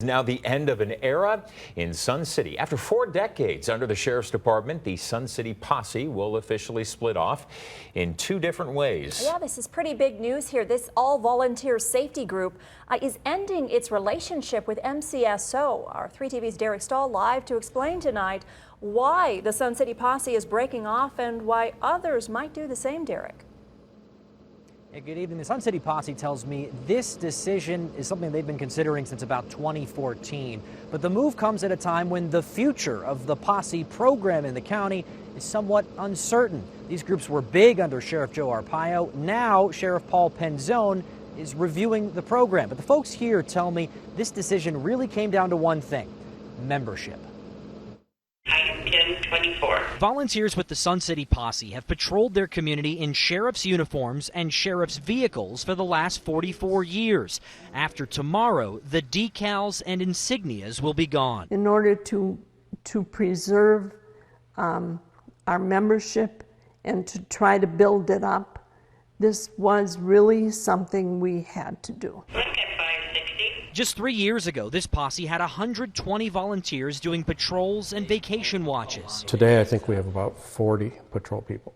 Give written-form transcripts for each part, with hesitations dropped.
Now the end of an era in Sun City. After 4 decades under the Sheriff's Department, the Sun City Posse will officially split off in 2 different ways. Yeah, this is pretty big news here. This all-volunteer safety group is ending its relationship with MCSO. Our 3TV's Derek Stahl live to explain tonight why the Sun City Posse is breaking off and why others might do the same, Derek. Hey, good evening. The Sun City Posse tells me this decision is something they've been considering since about 2014. But the move comes at a time when the future of the Posse program in the county is somewhat uncertain. These groups were big under Sheriff Joe Arpaio. Now Sheriff Paul Penzone is reviewing the program. But the folks here tell me this decision really came down to one thing: membership. Volunteers with the Sun City Posse have patrolled their community in sheriff's uniforms and sheriff's vehicles for the last 44 years. After tomorrow, the decals and insignias will be gone. In order to preserve our membership and to try to build it up, this was really something we had to do. Just 3 years ago, this posse had 120 volunteers doing patrols and vacation watches. Today, I think we have about 40 patrol people.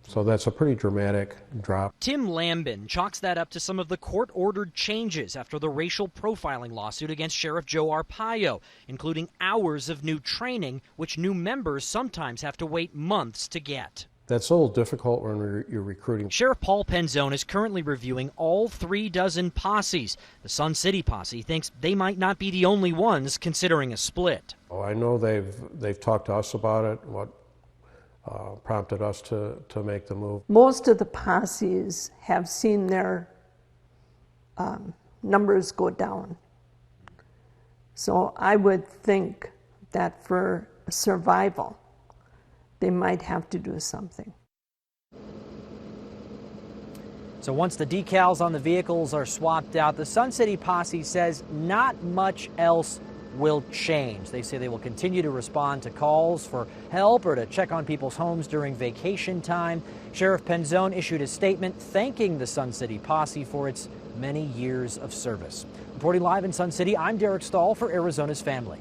So that's a pretty dramatic drop. Tim Lambin chalks that up to some of the court-ordered changes after the racial profiling lawsuit against Sheriff Joe Arpaio, including hours of new training, which new members sometimes have to wait months to get. That's a little difficult when you're recruiting. Sheriff Paul Penzone is currently reviewing all 36 posses. The Sun City Posse thinks they might not be the only ones considering a split. Oh, I know they've talked to us about it, what prompted us to make the move. Most of the posses have seen their numbers go down. So I would think that for survival, they might have to do something. So once the decals on the vehicles are swapped out, the Sun City Posse says not much else will change. They say they will continue to respond to calls for help or to check on people's homes during vacation time. Sheriff Penzone issued a statement thanking the Sun City Posse for its many years of service. Reporting live in Sun City, I'm Derek Stahl for Arizona's Family.